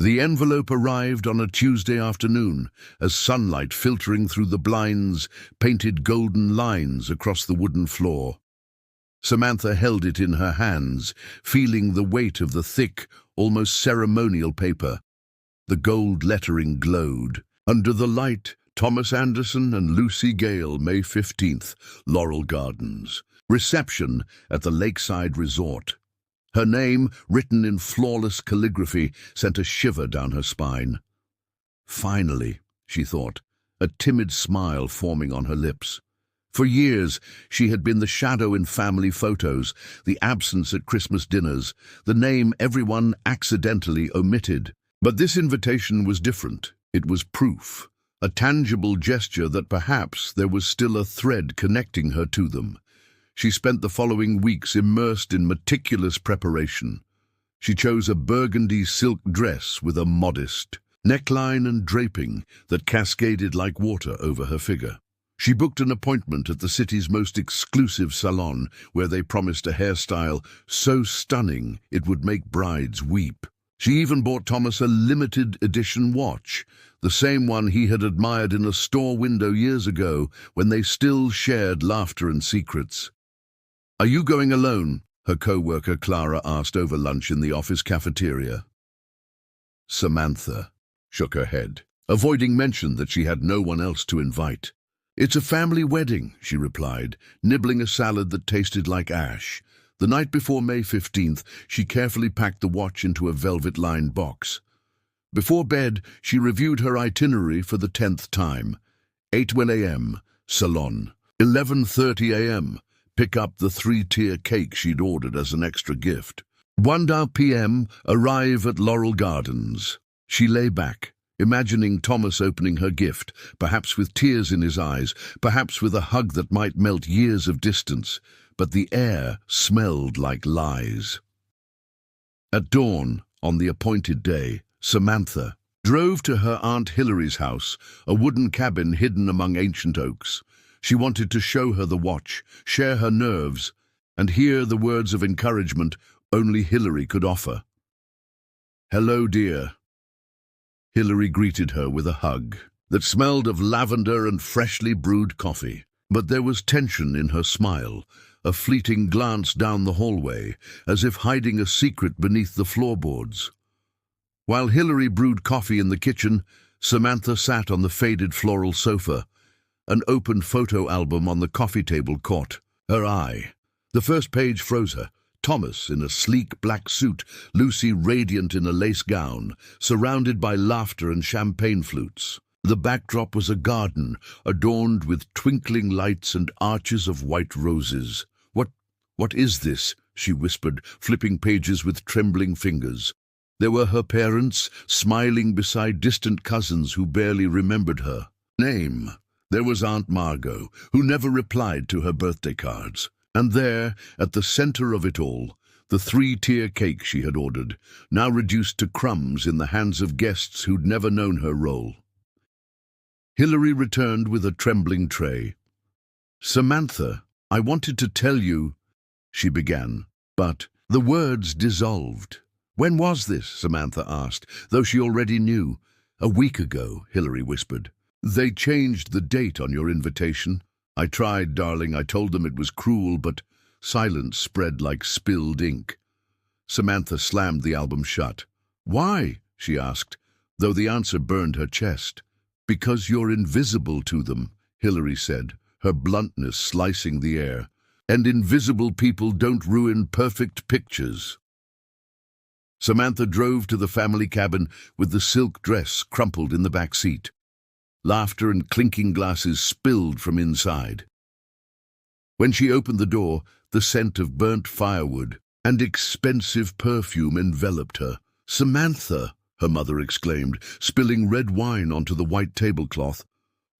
The envelope arrived on a Tuesday afternoon, as sunlight filtering through the blinds painted golden lines across the wooden floor. Samantha held it in her hands, feeling the weight of the thick, almost ceremonial paper. The gold lettering glowed. Under the light, Thomas Anderson and Lucy Gale, May 15th, Laurel Gardens. Reception at the Lakeside Resort. Her name, written in flawless calligraphy, sent a shiver down her spine. Finally, she thought, a timid smile forming on her lips. For years, she had been the shadow in family photos, the absence at Christmas dinners, the name everyone accidentally omitted. But this invitation was different. It was proof, a tangible gesture that perhaps there was still a thread connecting her to them. She spent the following weeks immersed in meticulous preparation. She chose a burgundy silk dress with a modest neckline and draping that cascaded like water over her figure. She booked an appointment at the city's most exclusive salon, where they promised a hairstyle so stunning it would make brides weep. She even bought Thomas a limited edition watch, the same one he had admired in a store window years ago when they still shared laughter and secrets. "Are you going alone?" her co-worker Clara asked over lunch in the office cafeteria. Samantha shook her head, avoiding mention that she had no one else to invite. "It's a family wedding," she replied, nibbling a salad that tasted like ash. The night before May 15th, she carefully packed the watch into a velvet-lined box. Before bed, she reviewed her itinerary for the 10th time. 8:01 a.m., salon. 11:30 a.m., pick up the 3-tier cake she'd ordered as an extra gift. 1 p.m., arrive at Laurel Gardens. She lay back, imagining Thomas opening her gift, perhaps with tears in his eyes, perhaps with a hug that might melt years of distance, but the air smelled like lies. At dawn, on the appointed day, Samantha drove to her Aunt Hilary's house, a wooden cabin hidden among ancient oaks. She wanted to show her the watch, share her nerves, and hear the words of encouragement only Hilary could offer. "Hello, dear." Hilary greeted her with a hug that smelled of lavender and freshly brewed coffee. But there was tension in her smile, a fleeting glance down the hallway, as if hiding a secret beneath the floorboards. While Hilary brewed coffee in the kitchen, Samantha sat on the faded floral sofa. An open photo album on the coffee table caught her eye. The first page froze her. Thomas in a sleek black suit, Lucy radiant in a lace gown, surrounded by laughter and champagne flutes. The backdrop was a garden, adorned with twinkling lights and arches of white roses. What is this?" she whispered, flipping pages with trembling fingers. There were her parents, smiling beside distant cousins who barely remembered her name. There was Aunt Margot, who never replied to her birthday cards. And there, at the center of it all, the 3-tier cake she had ordered, now reduced to crumbs in the hands of guests who'd never known her role. Hilary returned with a trembling tray. "Samantha, I wanted to tell you," she began, but the words dissolved. "When was this?" Samantha asked, though she already knew. "A week ago," Hilary whispered. "They changed the date on your invitation. I tried, darling. I told them it was cruel, but..." Silence spread like spilled ink. Samantha slammed the album shut. "Why?" she asked, though the answer burned her chest. "Because you're invisible to them," Hilary said, her bluntness slicing the air. "And invisible people don't ruin perfect pictures." Samantha drove to the family cabin with the silk dress crumpled in the back seat. Laughter and clinking glasses spilled from inside. When she opened the door, the scent of burnt firewood and expensive perfume enveloped her. "Samantha!" her mother exclaimed, spilling red wine onto the white tablecloth.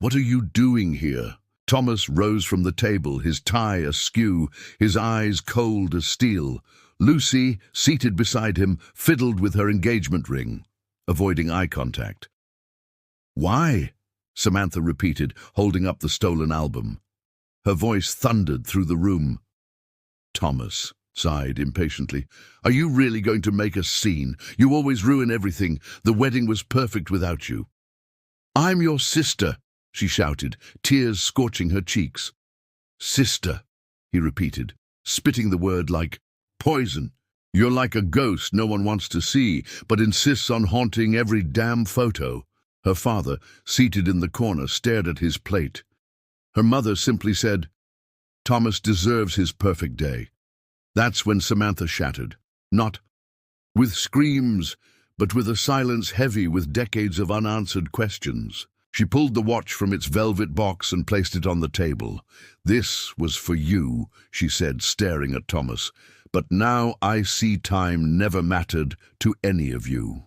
"What are you doing here?" Thomas rose from the table, his tie askew, his eyes cold as steel. Lucy, seated beside him, fiddled with her engagement ring, avoiding eye contact. "Why?" Samantha repeated, holding up the stolen album. Her voice thundered through the room. "Thomas." sighed impatiently. "Are you really going to make a scene? You always ruin everything. The wedding was perfect without you." "I'm your sister," she shouted, tears scorching her cheeks. "Sister," he repeated, spitting the word like poison. "You're like a ghost no one wants to see, but insists on haunting every damn photo." Her father, seated in the corner, stared at his plate. Her mother simply said, "Thomas deserves his perfect day." That's when Samantha shattered, not with screams, but with a silence heavy with decades of unanswered questions. She pulled the watch from its velvet box and placed it on the table. "This was for you," she said, staring at Thomas. "But now I see time never mattered to any of you."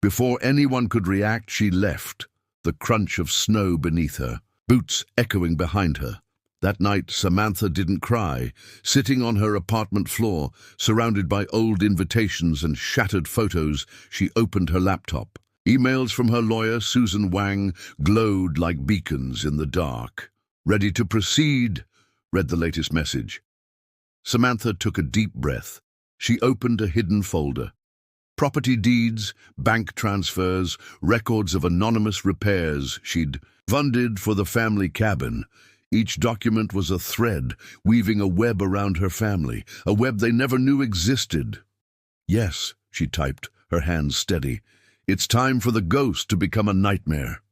Before anyone could react, she left, the crunch of snow beneath her, boots echoing behind her. That night, Samantha didn't cry. Sitting on her apartment floor, surrounded by old invitations and shattered photos, she opened her laptop. Emails from her lawyer, Susan Wang, glowed like beacons in the dark. "Ready to proceed," read the latest message. Samantha took a deep breath. She opened a hidden folder. Property deeds, bank transfers, records of anonymous repairs she'd funded for the family cabin. Each document was a thread, weaving a web around her family, a web they never knew existed. "Yes," she typed, her hands steady. "It's time for the ghost to become a nightmare."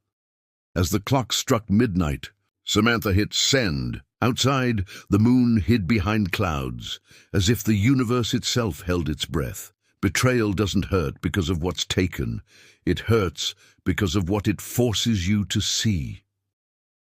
As the clock struck midnight, Samantha hit send. Outside, the moon hid behind clouds, as if the universe itself held its breath. Betrayal doesn't hurt because of what's taken. It hurts because of what it forces you to see.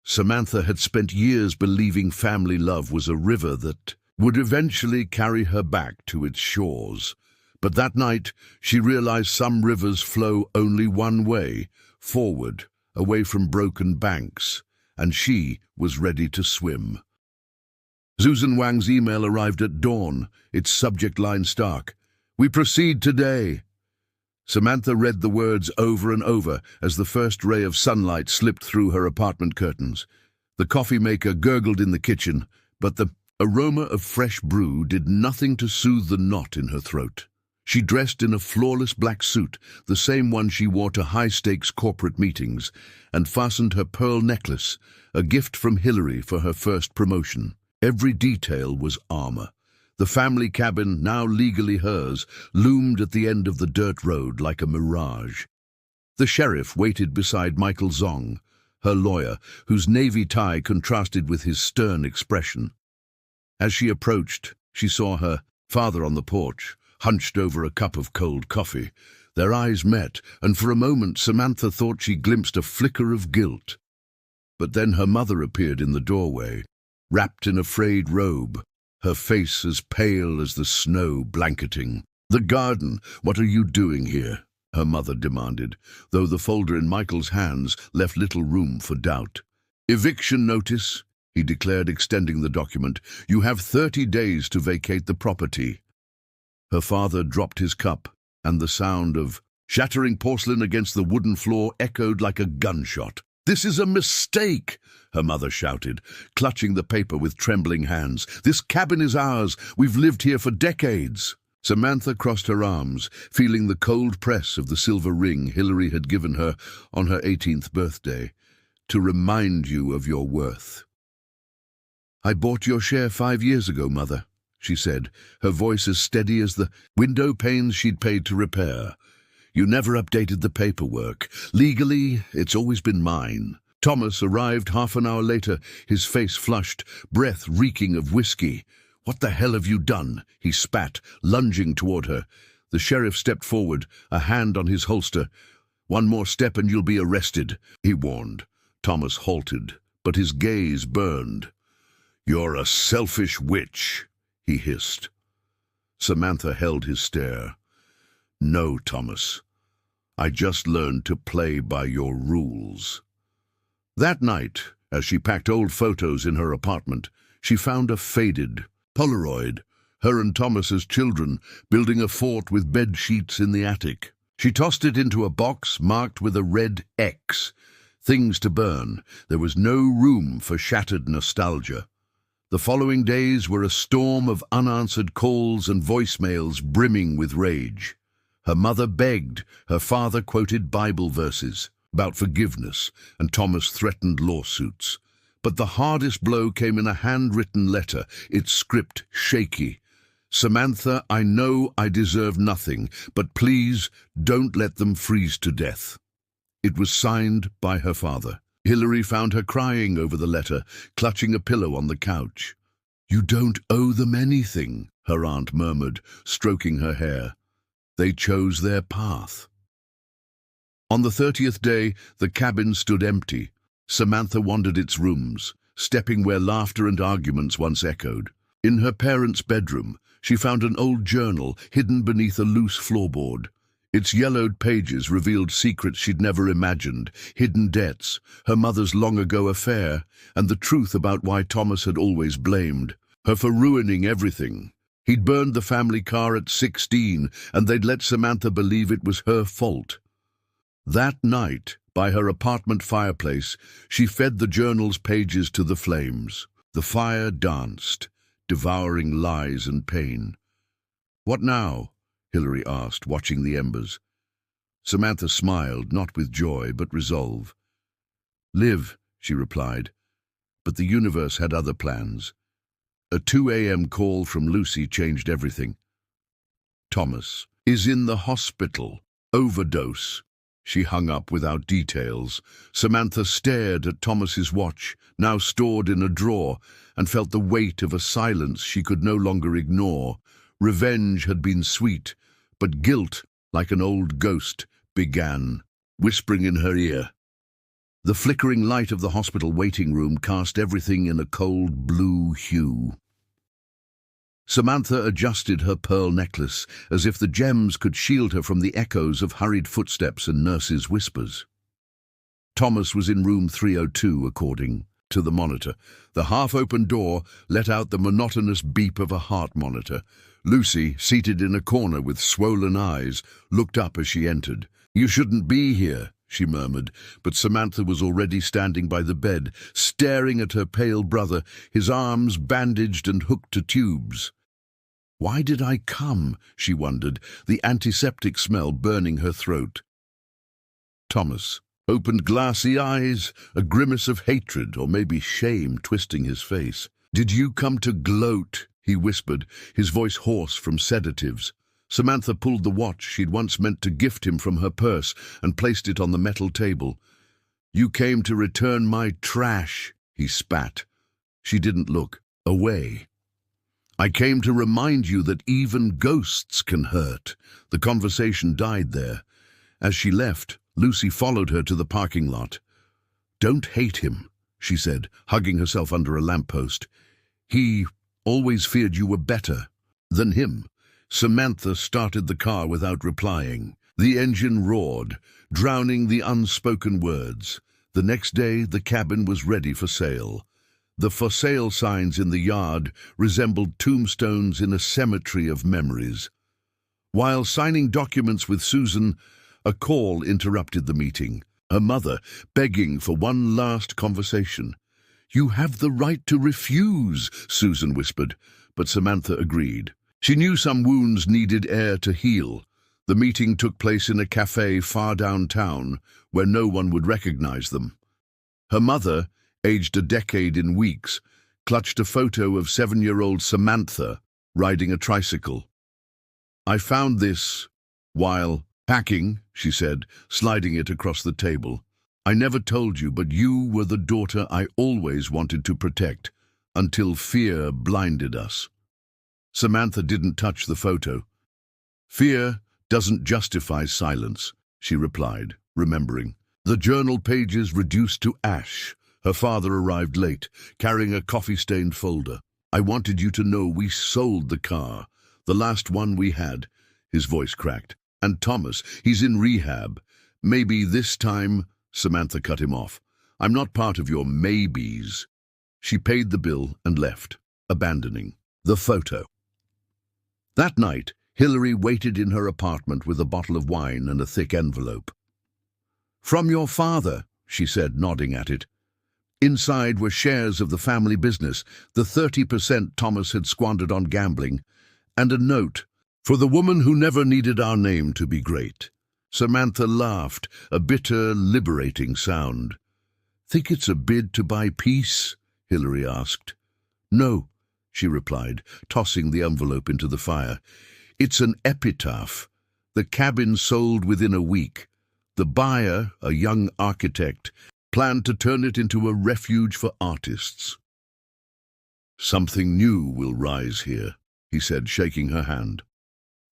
Samantha had spent years believing family love was a river that would eventually carry her back to its shores. But that night, she realized some rivers flow only one way, forward, away from broken banks, and she was ready to swim. Susan Wang's email arrived at dawn, its subject line stark. "We proceed today." Samantha read the words over and over as the first ray of sunlight slipped through her apartment curtains. The coffee maker gurgled in the kitchen, but the aroma of fresh brew did nothing to soothe the knot in her throat. She dressed in a flawless black suit, the same one she wore to high-stakes corporate meetings, and fastened her pearl necklace, a gift from Hillary for her first promotion. Every detail was armor. The family cabin, now legally hers, loomed at the end of the dirt road like a mirage. The sheriff waited beside Michael Zong, her lawyer, whose navy tie contrasted with his stern expression. As she approached, she saw her father on the porch, hunched over a cup of cold coffee. Their eyes met, and for a moment Samantha thought she glimpsed a flicker of guilt. But then her mother appeared in the doorway, wrapped in a frayed robe, her face as pale as the snow blanketing. "The garden, what are you doing here?" her mother demanded, though the folder in Michael's hands left little room for doubt. "Eviction notice," he declared, extending the document. "You have 30 days to vacate the property." Her father dropped his cup, and the sound of shattering porcelain against the wooden floor echoed like a gunshot. "This is a mistake," her mother shouted, clutching the paper with trembling hands. "This cabin is ours. We've lived here for decades." Samantha crossed her arms, feeling the cold press of the silver ring Hillary had given her on her 18th birthday, "to remind you of your worth." "I bought your share 5 years ago, Mother," she said, her voice as steady as the window panes she'd paid to repair. "You never updated the paperwork. Legally, it's always been mine." Thomas arrived half an hour later, his face flushed, breath reeking of whiskey. "What the hell have you done?" he spat, lunging toward her. The sheriff stepped forward, a hand on his holster. "One more step and you'll be arrested," he warned. Thomas halted, but his gaze burned. "You're a selfish witch," he hissed. Samantha held his stare. "No, Thomas. I just learned to play by your rules." That night, as she packed old photos in her apartment, she found a faded Polaroid, her and Thomas as children, building a fort with bed sheets in the attic. She tossed it into a box marked with a red X. Things to burn. There was no room for shattered nostalgia. The following days were a storm of unanswered calls and voicemails brimming with rage. Her mother begged, her father quoted Bible verses about forgiveness, and Thomas threatened lawsuits. But the hardest blow came in a handwritten letter, its script shaky. "Samantha, I know I deserve nothing, but please don't let them freeze to death." It was signed by her father. Hilary found her crying over the letter, clutching a pillow on the couch. "You don't owe them anything," her aunt murmured, stroking her hair. "They chose their path." On the 30th day, the cabin stood empty. Samantha wandered its rooms, stepping where laughter and arguments once echoed. In her parents' bedroom, she found an old journal hidden beneath a loose floorboard. Its yellowed pages revealed secrets she'd never imagined, hidden debts, her mother's long-ago affair, and the truth about why Thomas had always blamed her for ruining everything. He'd burned the family car at 16, and they'd let Samantha believe it was her fault. That night, by her apartment fireplace, she fed the journal's pages to the flames. The fire danced, devouring lies and pain. "What now?" Hilary asked, watching the embers. Samantha smiled, not with joy, but resolve. "Live," she replied, but the universe had other plans. A 2 a.m. call from Lucy changed everything. "Thomas is in the hospital. Overdose." She hung up without details. Samantha stared at Thomas's watch, now stored in a drawer, and felt the weight of a silence she could no longer ignore. Revenge had been sweet, but guilt, like an old ghost, began, whispering in her ear. The flickering light of the hospital waiting room cast everything in a cold blue hue. Samantha adjusted her pearl necklace, as if the gems could shield her from the echoes of hurried footsteps and nurses' whispers. Thomas was in room 302, according to the monitor. The half-open door let out the monotonous beep of a heart monitor. Lucy, seated in a corner with swollen eyes, looked up as she entered. "You shouldn't be here," she murmured, but Samantha was already standing by the bed, staring at her pale brother, his arms bandaged and hooked to tubes. "Why did I come?" she wondered, the antiseptic smell burning her throat. Thomas opened glassy eyes, a grimace of hatred or maybe shame twisting his face. "Did you come to gloat?" he whispered, his voice hoarse from sedatives. Samantha pulled the watch she'd once meant to gift him from her purse and placed it on the metal table. "You came to return my trash," he spat. She didn't look. Away. "I came to remind you that even ghosts can hurt." The conversation died there. As she left, Lucy followed her to the parking lot. "Don't hate him," she said, hugging herself under a lamppost. "He always feared you were better than him." Samantha started the car without replying. The engine roared, drowning the unspoken words. The next day, the cabin was ready for sale. The for sale signs in the yard resembled tombstones in a cemetery of memories. While signing documents with Susan, a call interrupted the meeting. Her mother, begging for one last conversation. "You have the right to refuse," Susan whispered, but Samantha agreed. She knew some wounds needed air to heal. The meeting took place in a cafe far downtown, where no one would recognize them. Her mother, aged a decade in weeks, clutched a photo of 7-year-old Samantha riding a tricycle. "I found this while packing," she said, sliding it across the table. "I never told you, but you were the daughter I always wanted to protect, until fear blinded us." Samantha didn't touch the photo. "Fear doesn't justify silence," she replied, remembering. The journal pages reduced to ash. Her father arrived late, carrying a coffee-stained folder. "I wanted you to know we sold the car, the last one we had." His voice cracked. "And Thomas, he's in rehab. Maybe this time—" Samantha cut him off. "I'm not part of your maybes." She paid the bill and left, abandoning the photo. That night, Hilary waited in her apartment with a bottle of wine and a thick envelope. "From your father," she said, nodding at it. Inside were shares of the family business, the 30% Thomas had squandered on gambling, and a note, "For the woman who never needed our name to be great." Samantha laughed, a bitter, liberating sound. "Think it's a bid to buy peace?" Hilary asked. "No," she replied, tossing the envelope into the fire. "It's an epitaph. The cabin sold within a week. The buyer, a young architect, planned to turn it into a refuge for artists." "Something new will rise here," he said, shaking her hand.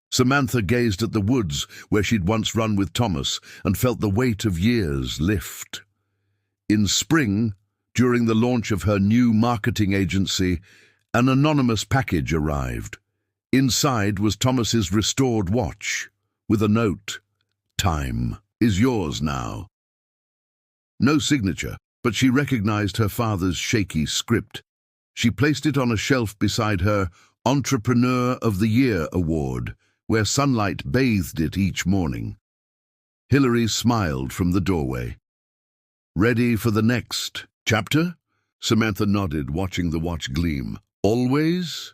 Samantha gazed at the woods where she'd once run with Thomas and felt the weight of years lift. In spring, during the launch of her new marketing agency, an anonymous package arrived. Inside was Thomas's restored watch, with a note, "Time is yours now." No signature, but she recognized her father's shaky script. She placed it on a shelf beside her Entrepreneur of the Year award, where sunlight bathed it each morning. Hilary smiled from the doorway. "Ready for the next chapter?" Samantha nodded, watching the watch gleam. "Always?"